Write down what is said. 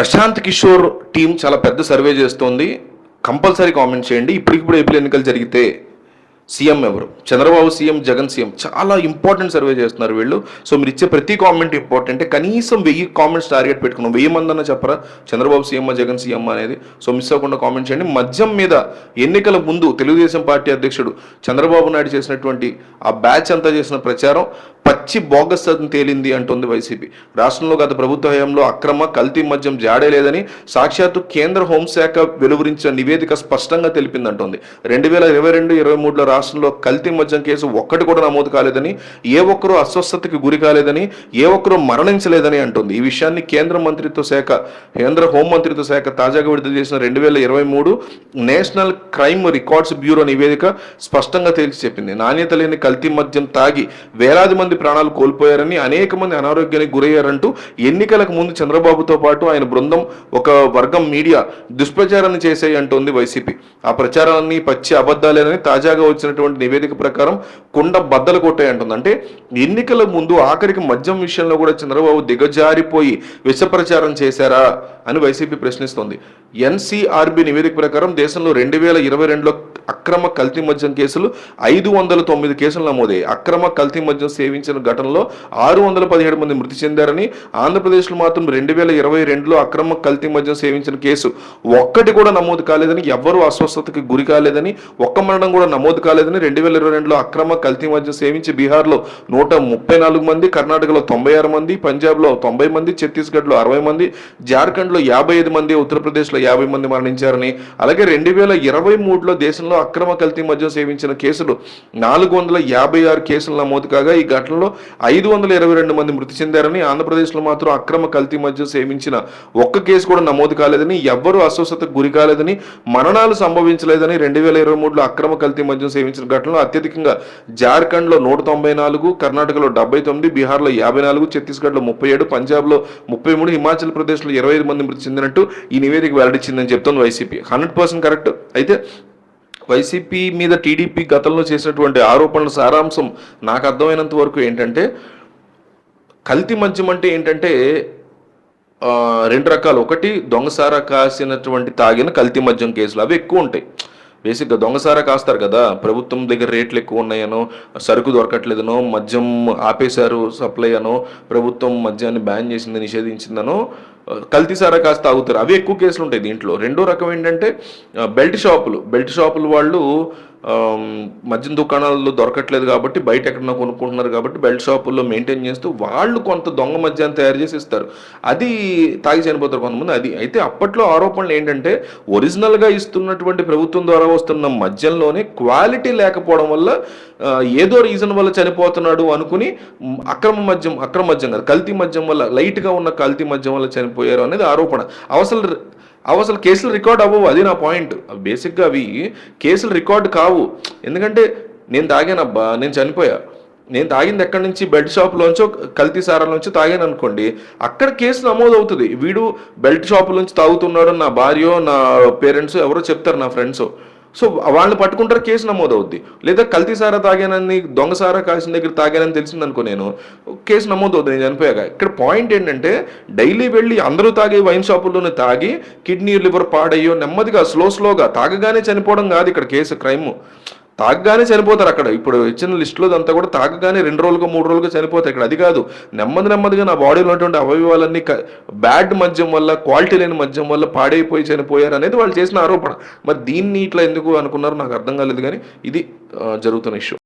Prashanth Kishore team చాలా పెద్ద survey చేస్తోంది. కంపల్సరీ కామెంట్ చేయండి. ఇప్పటికిప్పుడు ఏపీలో ఎన్నికలు జరిగితే సీఎం ఎవరు, చంద్రబాబు సీఎం, జగన్ సీఎం, చాలా ఇంపార్టెంట్ సర్వే చేస్తున్నారు వీళ్ళు. సో మీరు ఇచ్చే ప్రతి కామెంట్ ఇంపార్టెంటే. కనీసం 1000 కామెంట్స్ టార్గెట్ పెట్టుకున్నాం. 1000 మంది అన్న చెప్పరా చంద్రబాబు సీఎం జగన్ సీఎం అనేది. సో మిస్ అవ్వకుండా కామెంట్ చేయండి. మద్యం మీద ఎన్నికల ముందు తెలుగుదేశం పార్టీ అధ్యక్షుడు చంద్రబాబు నాయుడు చేసినటువంటి ఆ బ్యాచ్ అంతా చేసిన ప్రచారం పచ్చి బోగస్ అని తేలింది అంటుంది వైసీపీ. రాష్ట్రంలో గత ప్రభుత్వ హయాంలో అక్రమ కల్తీ మద్యం జాడే లేదని సాక్షాత్తు కేంద్ర హోంశాఖ వెలువరించిన నివేదిక స్పష్టంగా తెలిపిందంటోంది. 2022-23లో రాష్ట్రంలో కల్తీ మద్యం కేసు ఒక్కటి కూడా నమోదు కాలేదని, ఏ ఒక్కరూ అస్వస్థతకి గురి కాలేదని, ఏ ఒక్కరూ మరణించలేదని అంటుంది. ఈ విషయాన్ని కేంద్ర హోం మంత్రిత్వ శాఖ తాజాగా విడుదల చేసిన 2023 నేషనల్ క్రైమ్ రికార్డ్స్ బ్యూరో నివేదిక స్పష్టంగా తేల్చి చెప్పింది. నాణ్యత లేని కల్తీ మద్యం తాగి వేలాది మంది ప్రాణాలు కోల్పోయారని, అనేక మంది అనారోగ్యానికి గురయ్యారంటూ ఎన్నికలకు ముందు చంద్రబాబుతో పాటు ఆయన బృందం, ఒక వర్గం మీడియా దుష్ప్రచారాన్ని చేశాయి అంటోంది వైసీపీ. ఆ ప్రచారాన్ని పచ్చి అబద్ధాలేనని తాజాగా వచ్చినటువంటి నివేదిక ప్రకారం కుండ బద్దలు కొట్టాయంటుంది. అంటే ఎన్నికల ముందు ఆఖరికి మద్యం విషయంలో కూడా చంద్రబాబు దిగజారిపోయి విష ప్రచారం చేశారా అని వైసీపీ ప్రశ్నిస్తోంది. ఎన్సీఆర్బీ నివేదిక ప్రకారం దేశంలో 2022లో అక్రమ కల్తీ మద్యం కేసులు 509 కేసులు నమోదయ్యాయి. అక్రమ కల్తీ మద్యం సేవించిన ఘటనలో 617 మంది మృతి చెందారని, ఆంధ్రప్రదేశ్లో మాత్రం 2022లో అక్రమ కల్తీ మద్యం సేవించిన కేసు ఒక్కటి కూడా నమోదు కాలేదని, ఎవ్వరూ అస్వస్థతకి గురి కాలేదని, ఒక్క మరణం కూడా నమోదు కాలేదని, 2022లో అక్రమ కల్తీ మద్యం సేవించి బీహార్లో 134 మంది, కర్ణాటకలో 96 మంది, పంజాబ్లో 90 మంది, ఛత్తీస్గఢ్లో 60 మంది, జార్ఖండ్లో 55 మంది, ఉత్తరప్రదేశ్లో 50 మంది మరణించారని, అలాగే 2023లో దేశంలో అక్రమ కల్తీ మద్యం సేవించిన కేసులు 456 కేసులు నమోదు కాగా ఈ ఘటనలో 522 మంది మృతి చెందారని, ఆంధ్రప్రదేశ్లో మాత్రం అక్రమ కల్తీ మద్యం సేవించిన ఒక్క కేసు కూడా నమోదు కాలేదని, ఎవ్వరూ అస్వస్థతకు గురి కాలేదని, మరణాలు సంభవించలేదని, 2023లో అక్రమ కల్తీ మద్యం సేవించిన ఘటనలో అత్యధికంగా జార్ఖండ్లో 194, కర్ణాటకలో 79, బీహార్లో 54, ఛత్తీస్గఢ్లో 37, పంజాబ్లో 33, హిమాచల్ ప్రదేశ్లో 25 మంది మృతి చెందినట్టు ఈ నివేదిక వెల్లడించిందని చెప్తోంది వైసీపీ. 100% కరెక్ట్. అయితే వైసీపీ మీద టీడీపీ గతంలో చేసినటువంటి ఆరోపణల సారాంశం నాకు అర్థమైనంత వరకు ఏంటంటే, కల్తీ మద్యం అంటే ఏంటంటే 2 రకాలు. ఒకటి దొంగసారా కాసినటువంటి తాగిన కల్తీ మద్యం కేసులు, అవి ఎక్కువ ఉంటాయి. బేసిక్గా దొంగసారా కాస్తారు కదా, ప్రభుత్వం దగ్గర రేట్లు ఎక్కువ ఉన్నాయనో, సరుకు దొరకట్లేదనో, మద్యం ఆపేశారు సప్లై అనో, ప్రభుత్వం మద్యాన్ని బ్యాన్ చేసింది, నిషేధించిందనో కల్తీసారా కాస్త తాగుతారు. అవి ఎక్కువ కేసులు ఉంటాయి దీంట్లో. రెండో రకం ఏంటంటే బెల్ట్ షాపులు వాళ్ళు మద్యం దుకాణాల్లో దొరకట్లేదు కాబట్టి బయట ఎక్కడన్నా కొనుక్కుంటున్నారు కాబట్టి బెల్ట్ షాపుల్లో మెయింటైన్ చేస్తూ వాళ్ళు కొంత దొంగ మద్యాన్ని తయారు చేసి ఇస్తారు. అది తాగి చనిపోతారు కొంతమంది. అది అయితే అప్పట్లో ఆరోపణలు ఏంటంటే ఒరిజినల్గా ఇస్తున్నటువంటి ప్రభుత్వం ద్వారా వస్తున్న మద్యంలోనే క్వాలిటీ లేకపోవడం వల్ల ఏదో రీజన్ వల్ల చనిపోతున్నాడు అనుకుని అక్రమ మద్యం కాదు, కల్తీ మద్యం వల్ల, లైట్గా ఉన్న కల్తీ మద్యం వల్ల చనిపోయారు అనేది ఆరోపణ. అసలు కేసులు రికార్డ్ అవ్వవు. అది నా పాయింట్. బేసిక్గా అవి కేసులు రికార్డు కావు. ఎందుకంటే నేను తాగానబ్బా, నేను చనిపోయా, నేను తాగింది ఎక్కడి నుంచి, బెల్ట్ షాపులోంచో కల్తీ సారాలోంచి తాగాను అనుకోండి, అక్కడ కేసు నమోదు అవుతుంది. వీడు బెల్ట్ షాపులోంచి తాగుతున్నాడు, నా భార్యో నా పేరెంట్స్ ఎవరో చెప్తారు, నా ఫ్రెండ్స్. సో వాళ్ళని పట్టుకుంటారు, కేసు నమోదు అవుద్ది. లేదా కల్తీ సారా తాగానని, దొంగసారా కాసిన దగ్గర తాగానని తెలిసిందనుకో, నేను కేసు నమోదు అవుతుంది నేను చనిపోయాక. ఇక్కడ పాయింట్ ఏంటంటే డైలీ వెళ్ళి అందరూ తాగే వైన్ షాపుల్లోనే తాగి కిడ్నీ లివర్ పాడయ్యో నెమ్మదిగా స్లోగా తాగగానే చనిపోవడం కాదు ఇక్కడ కేసు. క్రైమ్ తాగగానే చనిపోతారు అక్కడ. ఇప్పుడు ఇచ్చిన లిస్టులో అంతా కూడా తాగగానే 2 రోజులుగా 3 రోజులుగా చనిపోతాయి. ఇక్కడ అది కాదు, నెమ్మదిగా నా బాడీలో ఉన్నటువంటి అవయవాలన్నీ బ్యాడ్ మద్యం వల్ల, క్వాలిటీ లేని మద్యం వల్ల పాడైపోయి చనిపోయారు అనేది వాళ్ళు చేసిన ఆరోపణ. మరి దీన్ని ఇట్లా ఎందుకు అనుకున్నారు నాకు అర్థం కాలేదు. కానీ ఇది జరుగుతున్న ఇష్యూ.